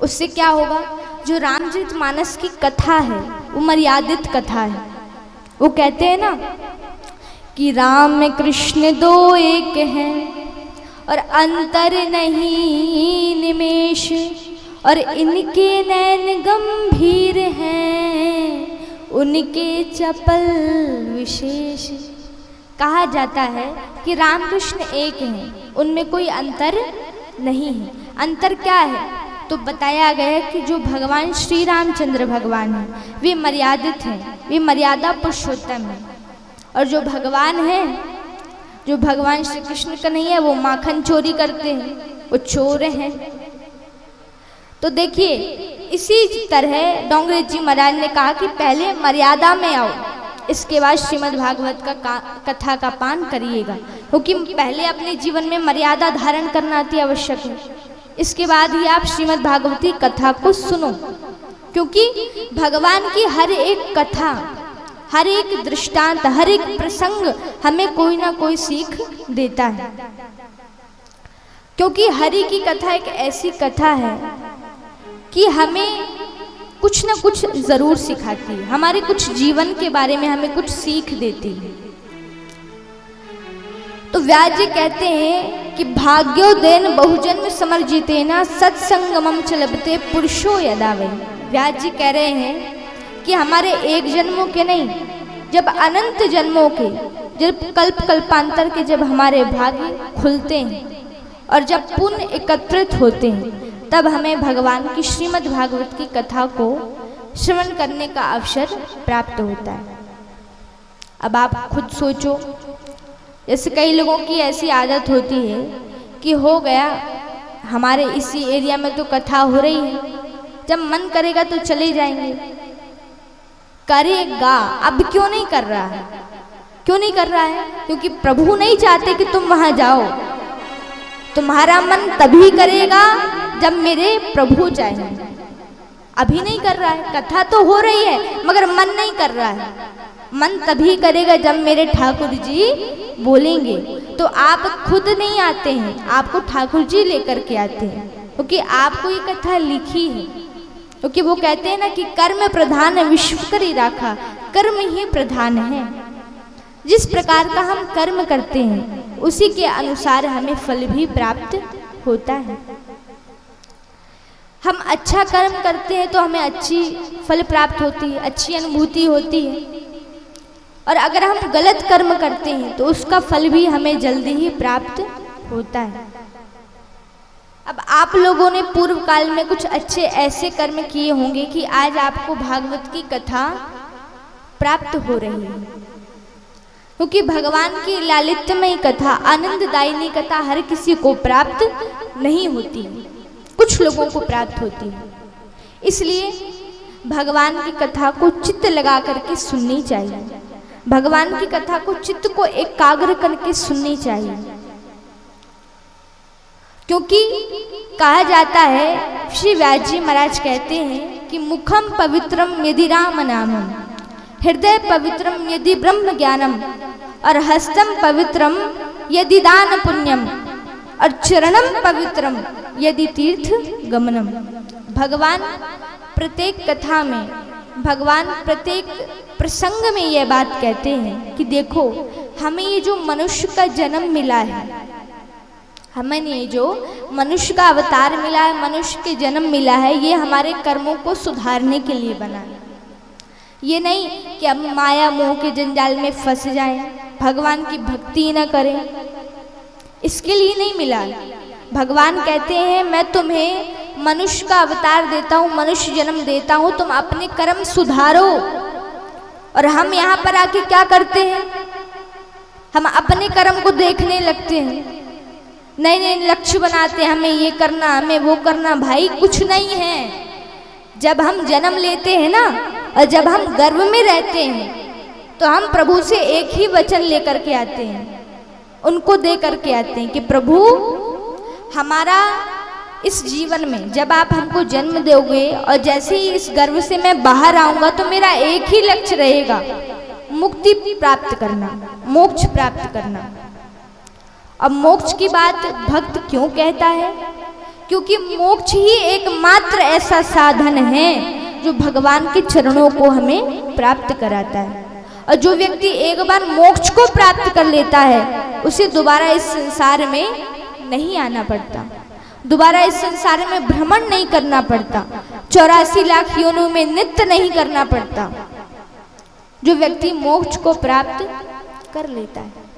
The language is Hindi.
उससे क्या होगा, जो रामचरितमानस की कथा है वो मर्यादित कथा है। वो कहते हैं ना कि राम कृष्ण दो एक हैं और अंतर नहीं निमेष, और इनके नैन गंभीर हैं उनके चपल विशेष। कहा जाता है कि राम कृष्ण एक हैं, उनमें कोई अंतर नहीं है। अंतर क्या है, तो बताया गया है कि जो भगवान श्री रामचंद्र भगवान हैं वे मर्यादित हैं, वे मर्यादा पुरुषोत्तम हैं, और जो भगवान हैं, जो भगवान श्री कृष्ण का नहीं है, वो माखन चोरी करते हैं, वो चोर हैं। तो देखिए इसी तरह डोंगरे जी महाराज ने कहा कि पहले मर्यादा में आओ, इसके बाद श्रीमद् भागवत का कथा का पान करिएगा, क्योंकि पहले अपने जीवन में मर्यादा धारण करना अति आवश्यक है। इसके बाद ही आप श्रीमद् भागवती कथा को सुनो, क्योंकि भगवान की हर एक कथा, हर एक दृष्टांत, हर एक प्रसंग हमें कोई ना कोई सीख देता है। क्योंकि हरि की कथा एक ऐसी कथा है कि हमें कुछ ना कुछ जरूर सिखाती है, हमारे कुछ जीवन के बारे में हमें कुछ सीख देती है। तो व्यास जी कहते हैं कि भाग्योदयन बहुजन्म समर्जिते ना सत्संगमम चलबते पुरुषो यदा वे। व्यास जी कह रहे हैं कि हमारे एक जन्मों के नहीं, जब अनंत जन्मों के, जब कल्प कल्पांतर के जब हमारे भाग्य खुलते हैं और जब पुण्य एकत्रित होते हैं, तब हमें भगवान की श्रीमद् भागवत की कथा को श्रवण करने का अवसर प्राप्त होता है। अब आप खुद सोचो, जैसे कई लोगों की ऐसी आदत होती है कि हो गया हमारे इसी एरिया में तो कथा हो रही है, जब मन करेगा तो चले जाएंगे। करेगा, अब क्यों नहीं कर रहा है? क्यों नहीं कर रहा है? क्योंकि प्रभु नहीं चाहते कि तुम वहां जाओ। तुम्हारा मन तभी करेगा जब मेरे प्रभु चाहेंगे। अभी नहीं कर रहा है, कथा तो हो रही है मगर मन नहीं कर रहा है। मन तभी करेगा जब मेरे ठाकुर जी बोलेंगे। तो आप खुद नहीं आते हैं, आपको ठाकुर जी लेकर के आते हैं, क्योंकि आपको ये कथा लिखी है। क्योंकि वो कहते हैं ना कि कर्म प्रधान विश्व करी राखा, कर्म ही प्रधान है। जिस प्रकार का हम कर्म करते हैं उसी के अनुसार हमें फल भी प्राप्त होता है। हम अच्छा कर्म करते हैं तो हमें अच्छी फल प्राप्त होती है, अच्छी अनुभूति होती है, और अगर हम गलत कर्म करते हैं तो उसका फल भी हमें जल्दी ही प्राप्त होता है। अब आप लोगों ने पूर्व काल में कुछ अच्छे ऐसे कर्म किए होंगे कि आज आपको भागवत की कथा प्राप्त हो रही है, क्योंकि भगवान की लालित्यमयी कथा, आनंददायिनी कथा हर किसी को प्राप्त नहीं होती, कुछ लोगों को प्राप्त होती है। इसलिए भगवान की कथा को चित्त लगा करके सुननी चाहिए, भगवान की कथा को चित्त को एकाग्र करके सुननी चाहिए। क्योंकि कहा जाता है, श्री व्यास जी महाराज कहते हैं कि मुखम पवित्रम यदि राम नामम, हृदय पवित्रम यदि ब्रह्म ज्ञानम, और हस्तम पवित्रम यदि दान पुण्यम, और चरणम पवित्रम यदि तीर्थ गमनम। भगवान प्रत्येक कथा में, भगवान प्रत्येक प्रसंग में यह बात कहते हैं कि देखो, हमें ये जो मनुष्य का जन्म मिला है, हमें ये जो मनुष्य का अवतार मिला है, मनुष्य के जन्म मिला है, ये हमारे कर्मों को सुधारने के लिए बना है। ये नहीं कि अब माया मोह के जंजाल में फंस जाएं, भगवान की भक्ति न करें, इसके लिए नहीं मिला। भगवान कहते हैं मैं तुम्हें मनुष्य का अवतार देता हूँ, मनुष्य जन्म देता हूँ, तुम अपने कर्म सुधारो। और हम यहाँ पर आके क्या करते हैं? हम अपने कर्म को देखने लगते हैं, नए नए लक्ष्य बनाते हैं, हमें ये करना, हमें वो करना। भाई कुछ नहीं है। जब हम जन्म लेते हैं ना, और जब हम गर्भ में रहते हैं, तो हम प्रभु से एक ही वचन लेकर के आते हैं, उनको दे करके आते हैं कि प्रभु हमारा इस जीवन में जब आप हमको जन्म दोगे और जैसे ही इस गर्भ से मैं बाहर आऊँगा तो मेरा एक ही लक्ष्य रहेगा, मुक्ति प्राप्त करना, मोक्ष प्राप्त करना। अब मोक्ष की बात भक्त क्यों कहता है? क्योंकि मोक्ष ही एकमात्र ऐसा साधन है जो भगवान के चरणों को हमें प्राप्त कराता है। और जो व्यक्ति एक बार मोक्ष को प्राप्त कर लेता है उसे दोबारा इस संसार में नहीं आना पड़ता, दोबारा इस संसार में भ्रमण नहीं करना पड़ता, 84 लाख योनियों में नित्य नहीं करना पड़ता। जो व्यक्ति मोक्ष को प्राप्त कर लेता है